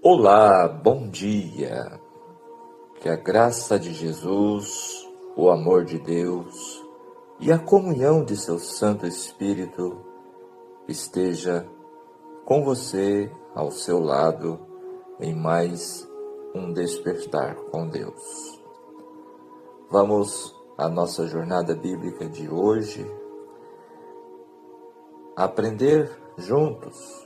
Olá, bom dia. Que a graça de Jesus, o amor de Deus e a comunhão de seu Santo Espírito esteja com você, ao seu lado, em mais um despertar com Deus. Vamos à nossa jornada bíblica de hoje, aprender juntos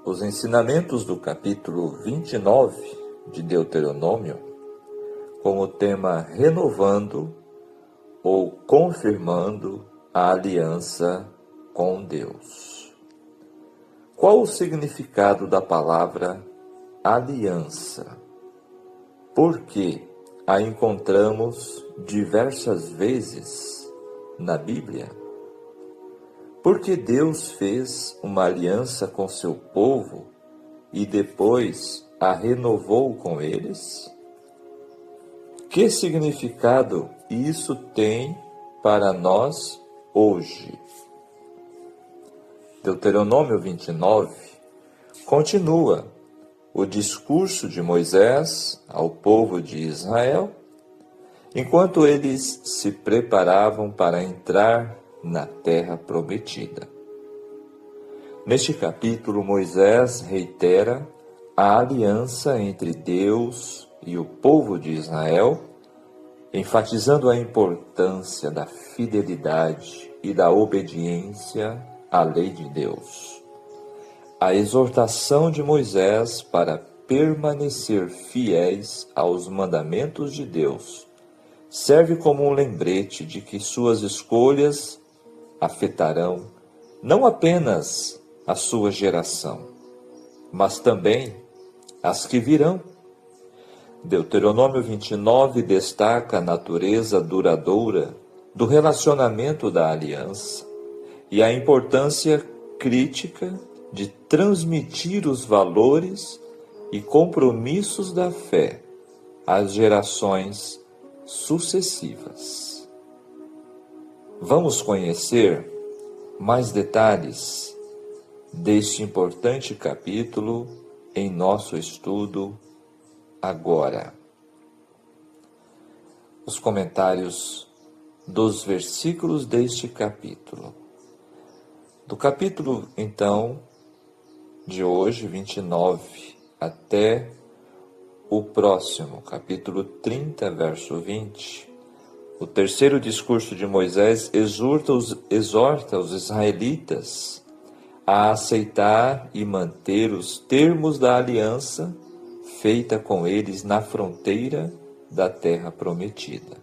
os ensinamentos do capítulo 29 de Deuteronômio, com o tema Renovando ou Confirmando a Aliança com Deus. Qual o significado da palavra aliança? Por que a encontramos diversas vezes na Bíblia? Porque Deus fez uma aliança com seu povo e depois a renovou com eles? Que significado isso tem para nós hoje? Deuteronômio 29 continua o discurso de Moisés ao povo de Israel, enquanto eles se preparavam para entrar na terra prometida. Neste capítulo, Moisés reitera a aliança entre Deus e o povo de Israel, enfatizando a importância da fidelidade e da obediência à lei de Deus. A exortação de Moisés para permanecer fiéis aos mandamentos de Deus serve como um lembrete de que suas escolhas afetarão não apenas a sua geração, mas também as que virão. Deuteronômio 29 destaca a natureza duradoura do relacionamento da aliança e a importância crítica de transmitir os valores e compromissos da fé às gerações sucessivas. Vamos conhecer mais detalhes deste importante capítulo em nosso estudo agora. Os comentários dos versículos deste capítulo. Do capítulo, então, de hoje, 29, até o próximo, capítulo 30, verso 20, o terceiro discurso de Moisés exorta os israelitas a aceitar e manter os termos da aliança feita com eles na fronteira da terra prometida.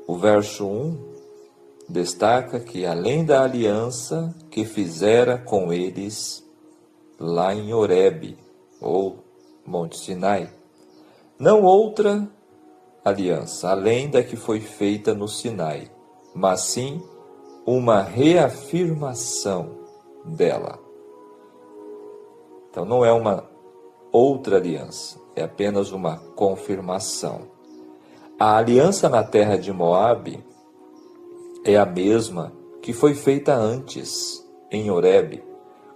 O verso 1 destaca que, além da aliança que fizera com eles lá em Horebe, ou Monte Sinai, não outra aliança, além da que foi feita no Sinai, mas sim uma reafirmação dela. Então não é uma outra aliança, é apenas uma confirmação. A aliança na terra de Moabe é a mesma que foi feita antes, em Horebe,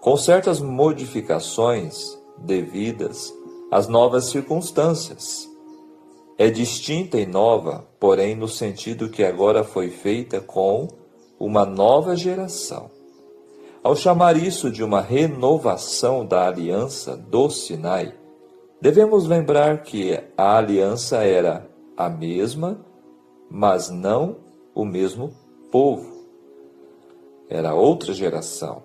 com certas modificações devidas às novas circunstâncias. É distinta e nova, porém no sentido que agora foi feita com uma nova geração. Ao chamar isso de uma renovação da aliança do Sinai, devemos lembrar que a aliança era a mesma, mas não o mesmo povo. Era outra geração.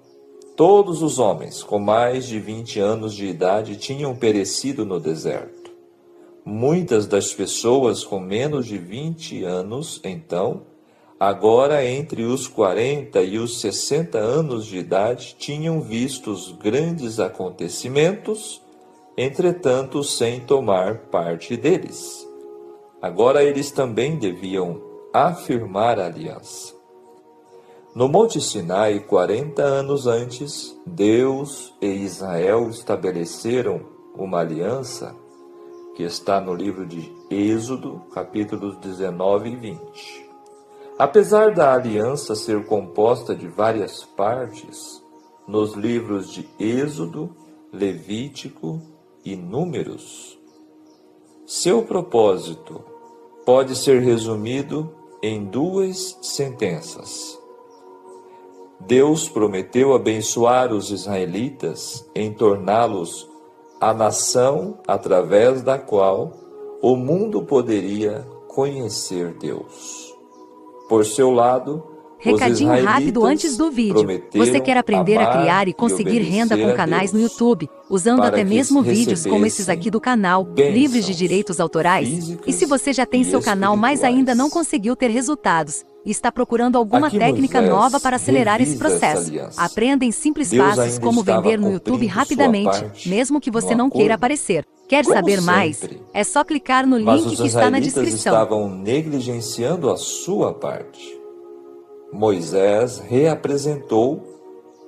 Todos os homens com mais de 20 anos de idade tinham perecido no deserto. Muitas das pessoas com menos de 20 anos, então, agora entre os 40 e os 60 anos de idade, tinham visto os grandes acontecimentos, entretanto, sem tomar parte deles. Agora eles também deviam afirmar a aliança. No Monte Sinai, 40 anos antes, Deus e Israel estabeleceram uma aliança que está no livro de Êxodo, capítulos 19 e 20. Apesar da aliança ser composta de várias partes, nos livros de Êxodo, Levítico inúmeros? Seu propósito pode ser resumido em duas sentenças. Deus prometeu abençoar os israelitas em torná-los a nação através da qual o mundo poderia conhecer Deus. Por seu lado, recadinho rápido antes do vídeo. Você quer aprender a criar e conseguir renda com canais no YouTube, usando até mesmo vídeos como esses aqui do canal, livres de direitos autorais? E se você já tem seu canal, mas ainda não conseguiu ter resultados, e está procurando alguma técnica nova para acelerar esse processo, aprenda em simples passos como vender no YouTube rapidamente, mesmo que você não queira aparecer. Quer saber mais? É só clicar no link que está na descrição. Estavam negligenciando a sua parte. Moisés reapresentou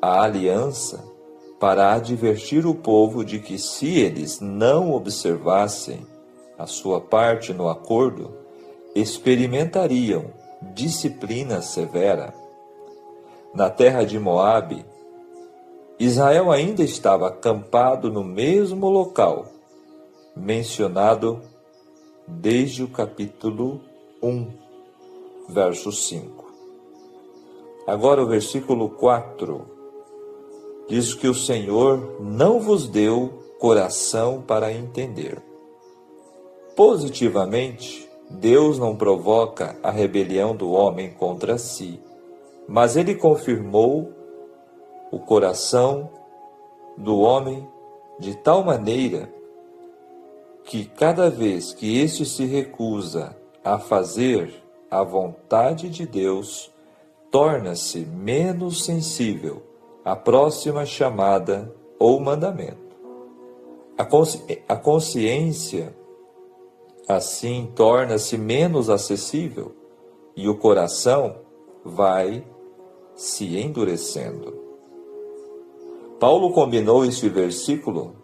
a aliança para advertir o povo de que, se eles não observassem a sua parte no acordo, experimentariam disciplina severa. Na terra de Moabe, Israel ainda estava acampado no mesmo local, mencionado desde o capítulo 1, verso 5. Agora o versículo 4 diz que o Senhor não vos deu coração para entender. Positivamente, Deus não provoca a rebelião do homem contra si, mas ele confirmou o coração do homem de tal maneira que cada vez que este se recusa a fazer a vontade de Deus, torna-se menos sensível à próxima chamada ou mandamento. A consciência, assim, torna-se menos acessível e o coração vai se endurecendo. Paulo combinou este versículo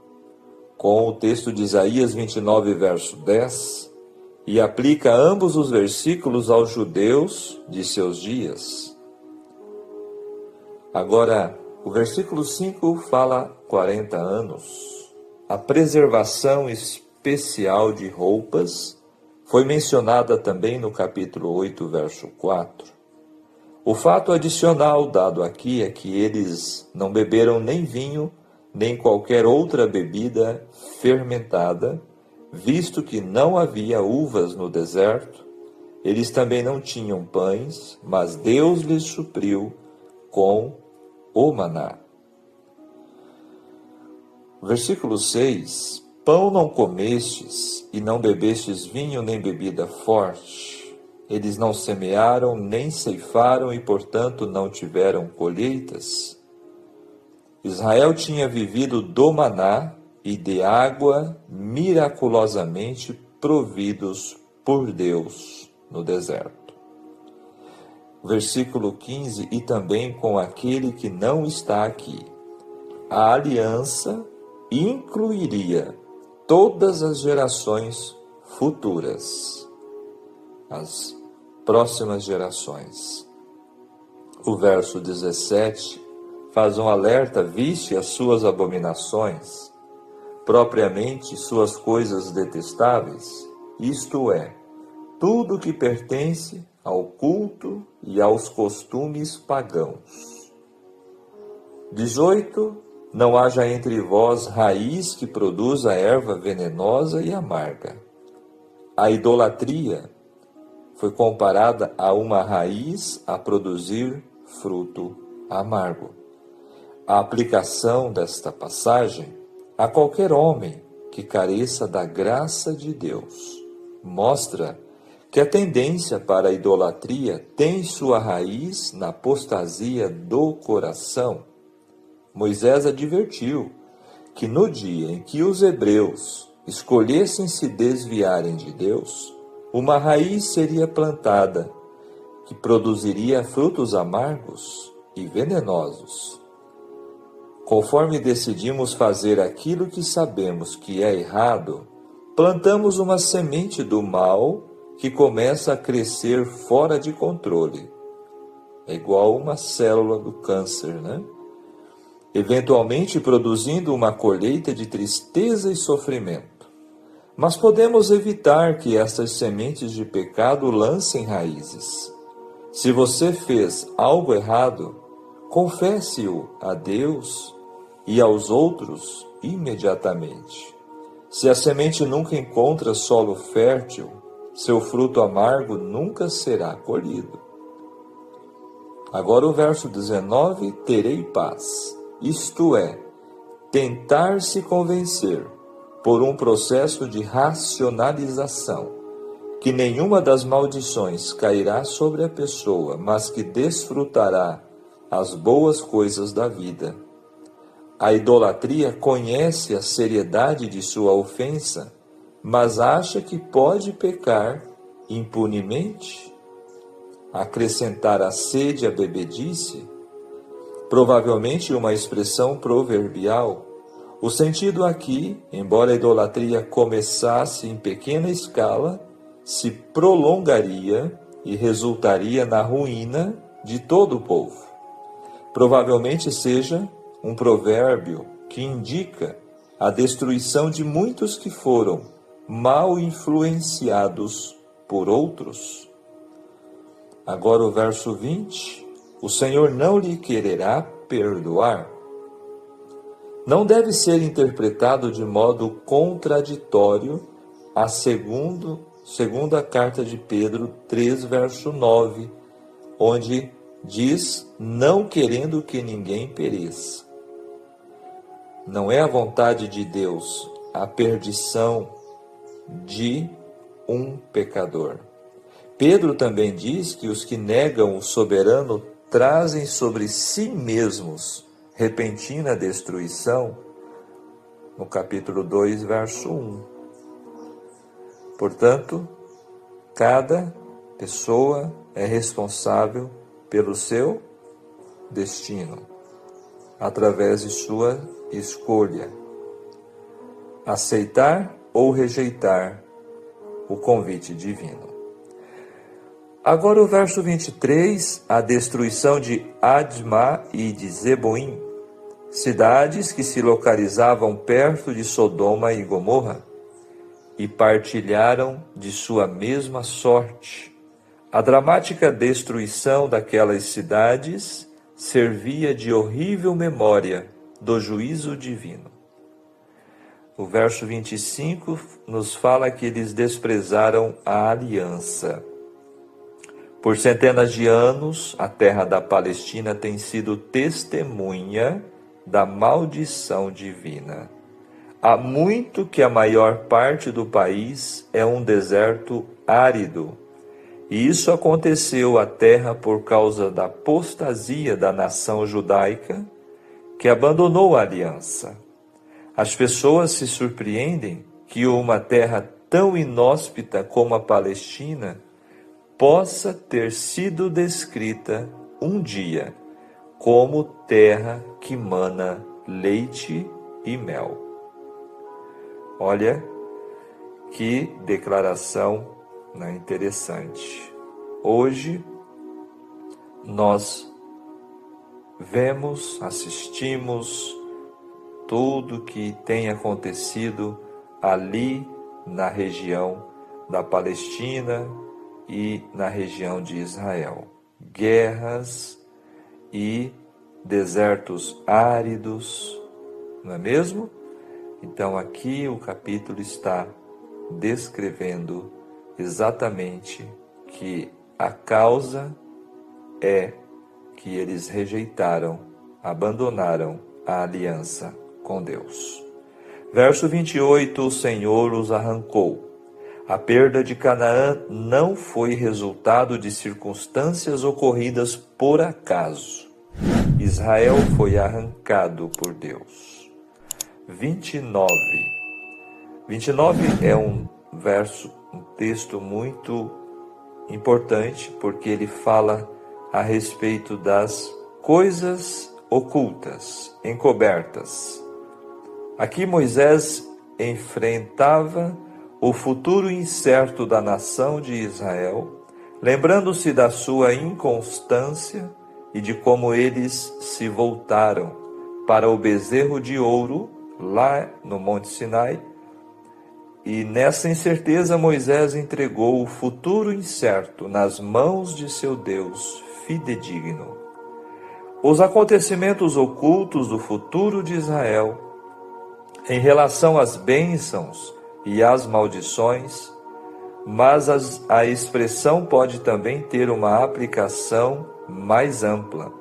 com o texto de Isaías 29, verso 10, e aplica ambos os versículos aos judeus de seus dias. Agora, o versículo 5 fala 40 anos. A preservação especial de roupas foi mencionada também no capítulo 8, verso 4. O fato adicional dado aqui é que eles não beberam nem vinho, nem qualquer outra bebida fermentada, visto que não havia uvas no deserto. Eles também não tinham pães, mas Deus lhes supriu com o maná. Versículo 6. Pão não comestes, e não bebestes vinho nem bebida forte. Eles não semearam, nem ceifaram, e portanto não tiveram colheitas. Israel tinha vivido do maná e de água miraculosamente providos por Deus no deserto. Versículo 15, e também com aquele que não está aqui. A aliança incluiria todas as gerações futuras, as próximas gerações. O verso 17 faz um alerta: viste as suas abominações, propriamente suas coisas detestáveis, isto é, tudo que pertence ao culto e aos costumes pagãos. 18. Não haja entre vós raiz que produza erva venenosa e amarga. A idolatria foi comparada a uma raiz a produzir fruto amargo. A aplicação desta passagem a qualquer homem que careça da graça de Deus mostra que a tendência para a idolatria tem sua raiz na apostasia do coração. Moisés advertiu que no dia em que os hebreus escolhessem se desviarem de Deus, uma raiz seria plantada que produziria frutos amargos e venenosos. Conforme decidimos fazer aquilo que sabemos que é errado, plantamos uma semente do mal que começa a crescer fora de controle. É igual uma célula do câncer, né? eventualmente produzindo uma colheita de tristeza e sofrimento. Mas podemos evitar que estas sementes de pecado lancem raízes. Se você fez algo errado, confesse-o a Deus e aos outros imediatamente. Se a semente nunca encontra solo fértil, seu fruto amargo nunca será colhido. Agora o verso 19, terei paz, isto é, tentar se convencer, por um processo de racionalização, que nenhuma das maldições cairá sobre a pessoa, mas que desfrutará as boas coisas da vida. A idolatria conhece a seriedade de sua ofensa, mas acha que pode pecar impunemente. Acrescentar a sede à bebedice, provavelmente uma expressão proverbial. O sentido aqui, embora a idolatria começasse em pequena escala, se prolongaria e resultaria na ruína de todo o povo. Provavelmente seja um provérbio que indica a destruição de muitos que foram mal influenciados por outros. Agora o verso 20, o Senhor não lhe quererá perdoar. Não deve ser interpretado de modo contraditório a segunda carta de Pedro 3, verso 9, onde diz, não querendo que ninguém pereça. Não é a vontade de Deus a perdição de um pecador. Pedro também diz que os que negam o soberano trazem sobre si mesmos repentina destruição, no capítulo 2, verso 1. Portanto, cada pessoa é responsável pelo seu destino, através de sua escolha, aceitar ou rejeitar o convite divino. Agora o verso 23, a destruição de Admá e de Zeboim, cidades que se localizavam perto de Sodoma e Gomorra, e partilharam de sua mesma sorte. A dramática destruição daquelas cidades servia de horrível memória do juízo divino. O verso 25 nos fala que eles desprezaram a aliança. Por centenas de anos, a terra da Palestina tem sido testemunha da maldição divina. Há muito que a maior parte do país é um deserto árido. E isso aconteceu à terra por causa da apostasia da nação judaica, que abandonou a aliança. As pessoas se surpreendem que uma terra tão inóspita como a Palestina possa ter sido descrita um dia como terra que mana leite e mel. Olha que declaração interessante. Hoje nós vemos, assistimos tudo que tem acontecido ali na região da Palestina e na região de Israel. Guerras e desertos áridos, não é mesmo? Então aqui o capítulo está descrevendo exatamente que a causa é que eles rejeitaram, abandonaram a aliança com Deus. Verso 28, o Senhor os arrancou. A perda de Canaã não foi resultado de circunstâncias ocorridas por acaso. Israel foi arrancado por Deus. 29 é um texto muito importante, porque ele fala a respeito das coisas ocultas, encobertas. Aqui Moisés enfrentava o futuro incerto da nação de Israel, lembrando-se da sua inconstância e de como eles se voltaram para o bezerro de ouro, lá no Monte Sinai, e nessa incerteza Moisés entregou o futuro incerto nas mãos de seu Deus fidedigno. Os acontecimentos ocultos do futuro de Israel, em relação às bênçãos e às maldições, mas a expressão pode também ter uma aplicação mais ampla.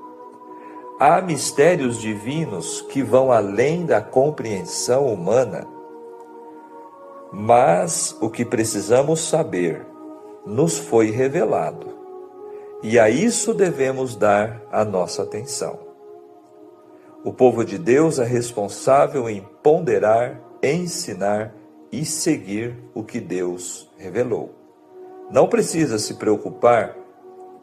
Há mistérios divinos que vão além da compreensão humana, mas o que precisamos saber nos foi revelado, e a isso devemos dar a nossa atenção. O povo de Deus é responsável em ponderar, ensinar e seguir o que Deus revelou. Não precisa se preocupar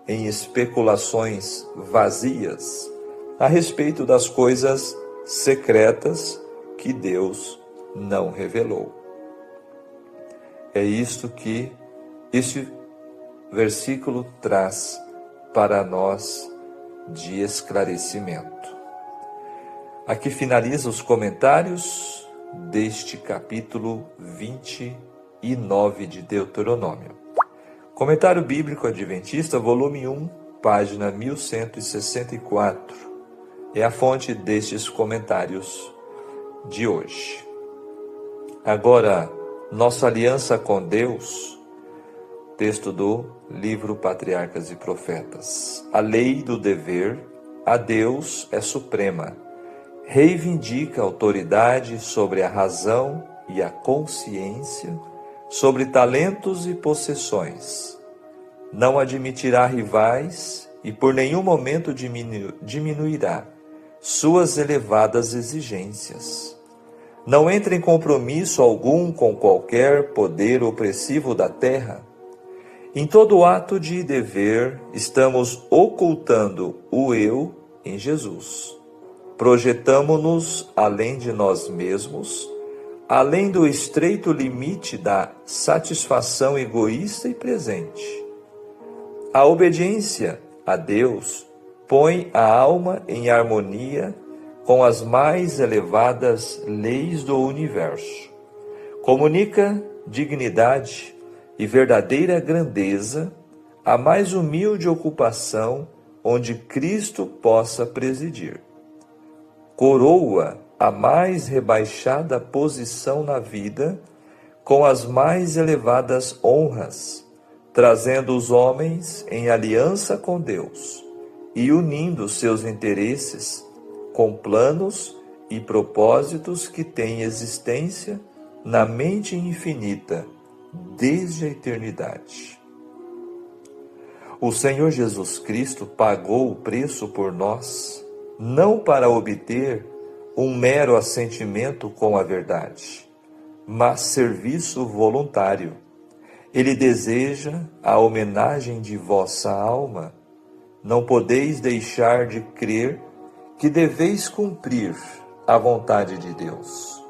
em especulações vazias a respeito das coisas secretas que Deus não revelou. É isto que este versículo traz para nós de esclarecimento. Aqui finaliza os comentários deste capítulo 29 de Deuteronômio. Comentário Bíblico Adventista, volume 1, página 1164. É a fonte destes comentários de hoje. Agora, nossa aliança com Deus, texto do livro Patriarcas e Profetas. A lei do dever a Deus é suprema. Reivindica a autoridade sobre a razão e a consciência, sobre talentos e possessões. Não admitirá rivais e por nenhum momento diminuirá suas elevadas exigências. Não entra em compromisso algum com qualquer poder opressivo da terra. Em todo ato de dever, estamos ocultando o eu em Jesus. Projetamo-nos além de nós mesmos, além do estreito limite da satisfação egoísta e presente. A obediência a Deus põe a alma em harmonia com as mais elevadas leis do universo. Comunica dignidade e verdadeira grandeza à mais humilde ocupação onde Cristo possa presidir. Coroa a mais rebaixada posição na vida com as mais elevadas honras, trazendo os homens em aliança com Deus e unindo seus interesses com planos e propósitos que têm existência na mente infinita desde a eternidade. O Senhor Jesus Cristo pagou o preço por nós, não para obter um mero assentimento com a verdade, mas serviço voluntário. Ele deseja a homenagem de vossa alma. Não podeis deixar de crer que deveis cumprir a vontade de Deus.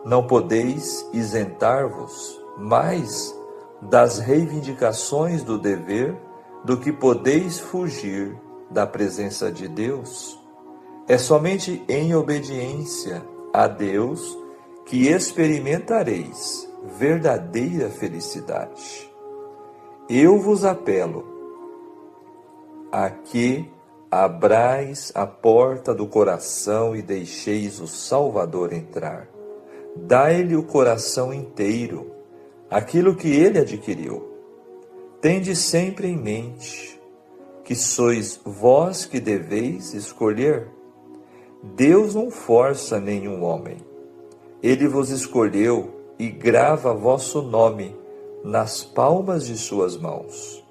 Não podeis isentar-vos mais das reivindicações do dever do que podeis fugir da presença de Deus. É somente em obediência a Deus que experimentareis verdadeira felicidade. Eu vos apelo a que abrais a porta do coração e deixeis o Salvador entrar. Dai-lhe o coração inteiro, aquilo que ele adquiriu. Tende sempre em mente que sois vós que deveis escolher. Deus não força nenhum homem. Ele vos escolheu e grava vosso nome nas palmas de suas mãos.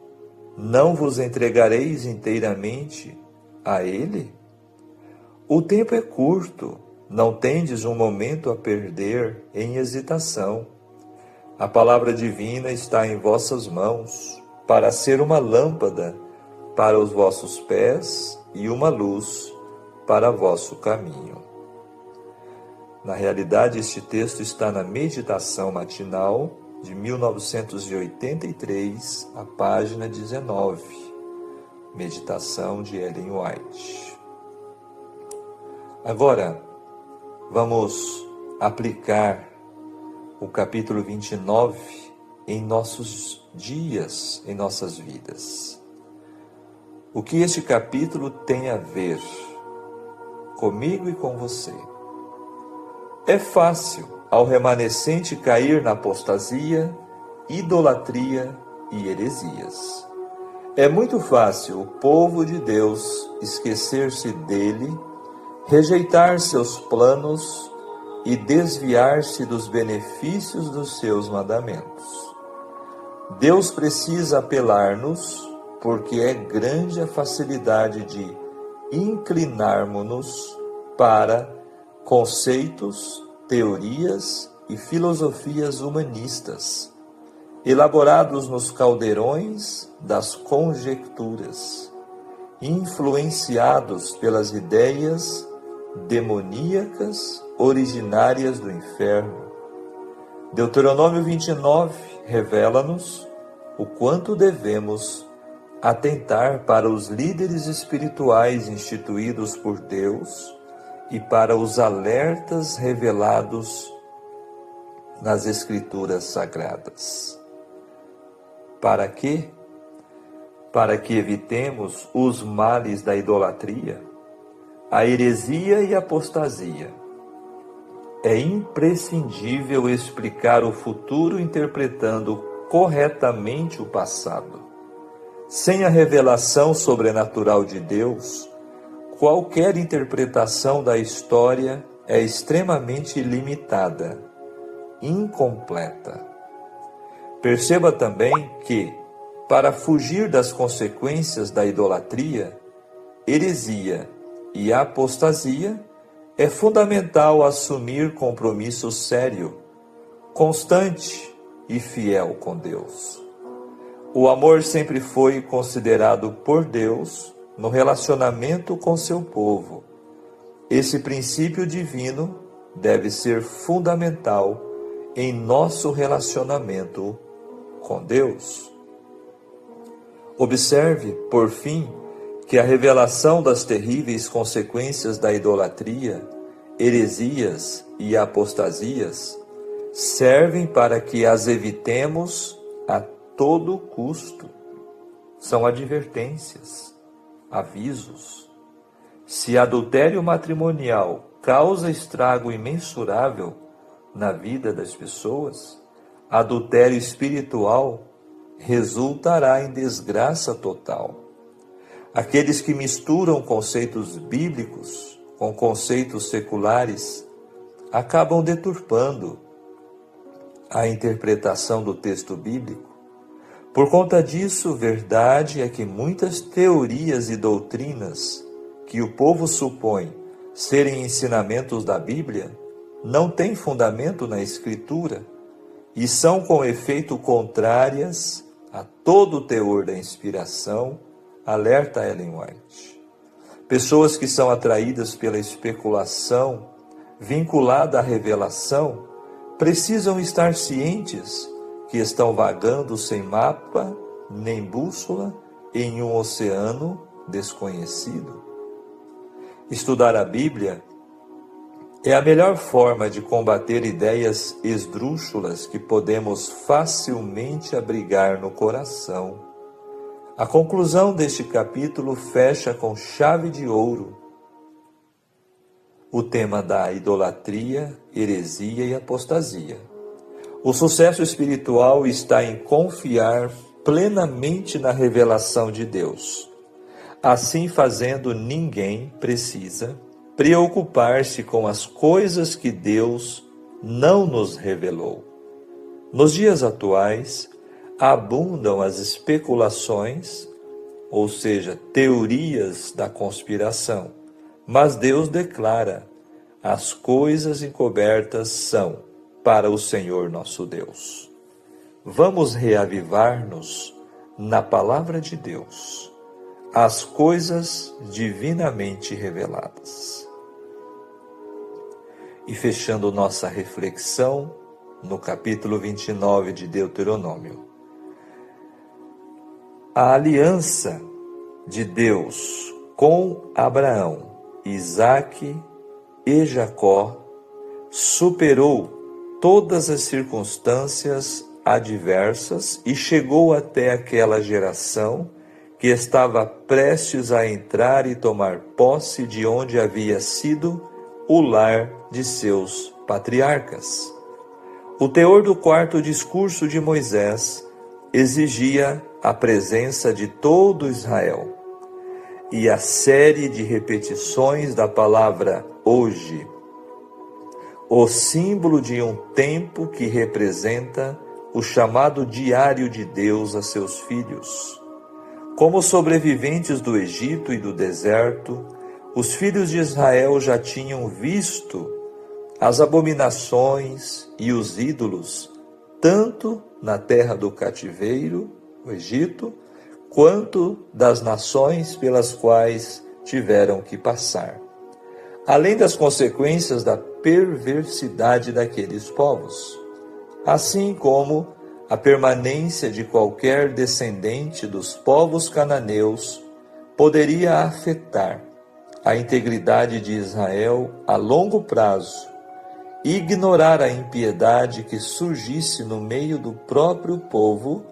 Não vos entregareis inteiramente a Ele? O tempo é curto, não tendes um momento a perder em hesitação. A palavra divina está em vossas mãos, para ser uma lâmpada para os vossos pés e uma luz para vosso caminho. Na realidade, este texto está na Meditação Matinal de 1983, a página 19. Meditação de Ellen White. Agora, vamos aplicar o capítulo 29 em nossos dias, em nossas vidas. O que este capítulo tem a ver comigo e com você? É fácil ao remanescente cair na apostasia, idolatria e heresias. É muito fácil o povo de Deus esquecer-se dele, rejeitar seus planos e desviar-se dos benefícios dos seus mandamentos. Deus precisa apelar-nos, porque é grande a facilidade de inclinarmos-nos para conceitos, teorias e filosofias humanistas, elaborados nos caldeirões das conjecturas, influenciados pelas ideias demoníacas originárias do inferno. Deuteronômio 29 revela-nos o quanto devemos atentar para os líderes espirituais instituídos por Deus e para os alertas revelados nas Escrituras Sagradas. Para quê? Para que evitemos os males da idolatria, a heresia e a apostasia. É imprescindível explicar o futuro interpretando corretamente o passado. Sem a revelação sobrenatural de Deus, qualquer interpretação da história é extremamente limitada, incompleta. Perceba também que, para fugir das consequências da idolatria, heresia e apostasia, é fundamental assumir compromisso sério, constante e fiel com Deus. O amor sempre foi considerado por Deus no relacionamento com seu povo. Esse princípio divino deve ser fundamental em nosso relacionamento com Deus. Observe, por fim, que a revelação das terríveis consequências da idolatria, heresias e apostasias servem para que as evitemos a todo custo. São advertências, avisos. Se adultério matrimonial causa estrago imensurável na vida das pessoas, adultério espiritual resultará em desgraça total. Aqueles que misturam conceitos bíblicos com conceitos seculares acabam deturpando a interpretação do texto bíblico. Por conta disso, verdade é que muitas teorias e doutrinas que o povo supõe serem ensinamentos da Bíblia não têm fundamento na Escritura e são com efeito contrárias a todo o teor da inspiração, alerta Ellen White. Pessoas que são atraídas pela especulação vinculada à revelação precisam estar cientes que estão vagando sem mapa nem bússola em um oceano desconhecido. Estudar a Bíblia é a melhor forma de combater ideias esdrúxulas que podemos facilmente abrigar no coração. A conclusão deste capítulo fecha com chave de ouro o tema da idolatria, heresia e apostasia. O sucesso espiritual está em confiar plenamente na revelação de Deus. Assim fazendo, ninguém precisa preocupar-se com as coisas que Deus não nos revelou. Nos dias atuais, abundam as especulações, ou seja, teorias da conspiração, mas Deus declara: as coisas encobertas são para o Senhor nosso Deus. Vamos reavivar-nos na palavra de Deus, as coisas divinamente reveladas. E fechando nossa reflexão no capítulo 29 de Deuteronômio, a aliança de Deus com Abraão, Isaque e Jacó, superou todas as circunstâncias adversas e chegou até aquela geração que estava prestes a entrar e tomar posse de onde havia sido o lar de seus patriarcas. O teor do quarto discurso de Moisés exigia a presença de todo Israel. E a série de repetições da palavra hoje, o símbolo de um tempo que representa o chamado diário de Deus a seus filhos. Como sobreviventes do Egito e do deserto, os filhos de Israel já tinham visto as abominações e os ídolos, tanto na terra do cativeiro, o Egito, quanto das nações pelas quais tiveram que passar, além das consequências da perversidade daqueles povos, assim como a permanência de qualquer descendente dos povos cananeus poderia afetar a integridade de Israel a longo prazo e ignorar a impiedade que surgisse no meio do próprio povo,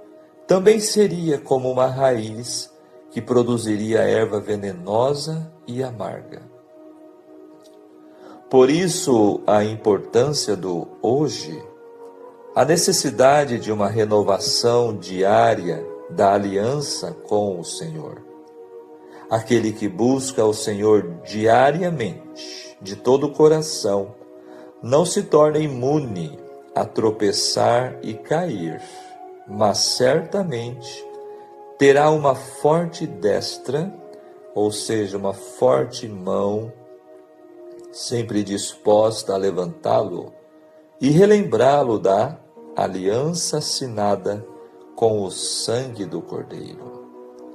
também seria como uma raiz que produziria erva venenosa e amarga. Por isso, a importância do hoje, a necessidade de uma renovação diária da aliança com o Senhor. Aquele que busca o Senhor diariamente, de todo o coração, não se torna imune a tropeçar e cair, mas certamente terá uma forte destra, ou seja, uma forte mão, sempre disposta a levantá-lo e relembrá-lo da aliança assinada com o sangue do Cordeiro.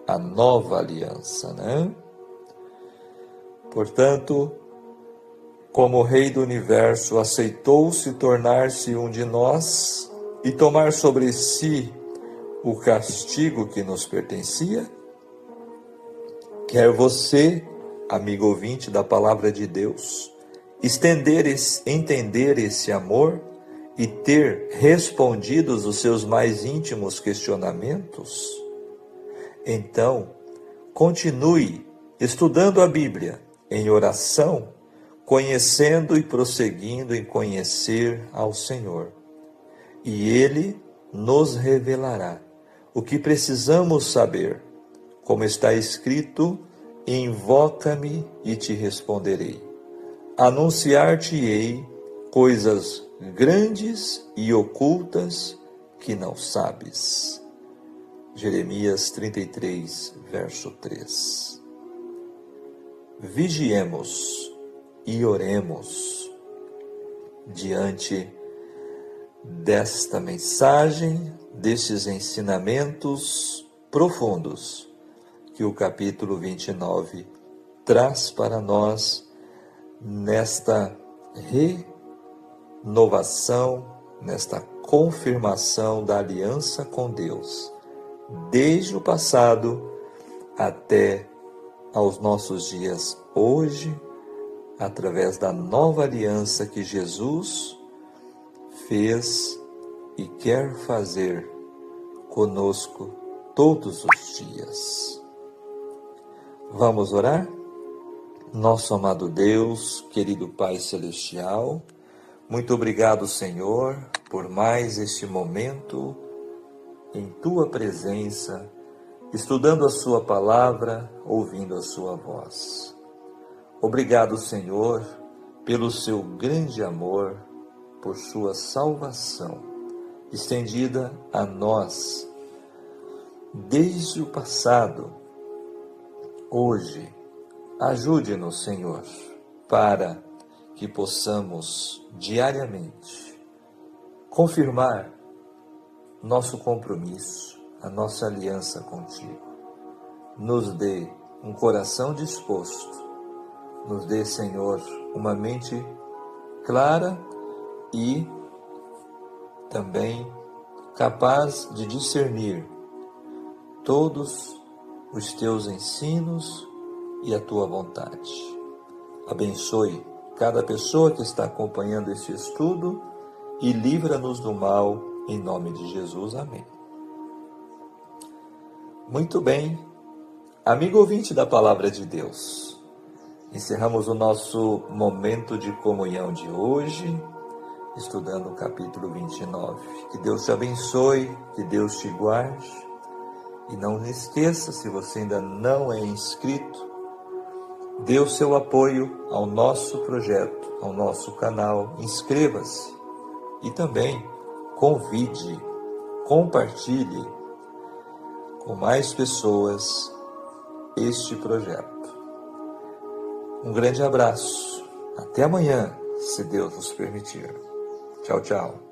A nova aliança, né? Portanto, como o Rei do Universo aceitou se tornar-se um de nós e tomar sobre si o castigo que nos pertencia, quer você, amigo ouvinte da Palavra de Deus, entender esse amor e ter respondidos os seus mais íntimos questionamentos? Então, continue estudando a Bíblia em oração, conhecendo e prosseguindo em conhecer ao Senhor. E Ele nos revelará o que precisamos saber, como está escrito: invoca-me e te responderei. Anunciar-te-ei coisas grandes e ocultas que não sabes. Jeremias 33, verso 3. Vigiemos e oremos diante desta mensagem, destes ensinamentos profundos que o capítulo 29 traz para nós nesta renovação, nesta confirmação da aliança com Deus, desde o passado até aos nossos dias hoje, através da nova aliança que Jesus fez e quer fazer conosco todos os dias. Vamos orar? Nosso amado Deus, querido Pai Celestial, muito obrigado, Senhor, por mais este momento em Tua presença, estudando a Sua palavra, ouvindo a Sua voz. Obrigado, Senhor, pelo Seu grande amor, por Sua salvação, estendida a nós desde o passado. Hoje, ajude-nos, Senhor, para que possamos diariamente confirmar nosso compromisso, a nossa aliança contigo. Nos dê um coração disposto, nos dê, Senhor, uma mente clara e também capaz de discernir todos os teus ensinos e a tua vontade. Abençoe cada pessoa que está acompanhando este estudo e livra-nos do mal, em nome de Jesus. Amém. Muito bem, amigo ouvinte da Palavra de Deus, encerramos o nosso momento de comunhão de hoje, estudando o capítulo 29. Que Deus te abençoe, que Deus te guarde. E não esqueça, se você ainda não é inscrito, dê o seu apoio ao nosso projeto, ao nosso canal. Inscreva-se e também convide, compartilhe com mais pessoas este projeto. Um grande abraço. Até amanhã, se Deus nos permitir. Tchau, tchau.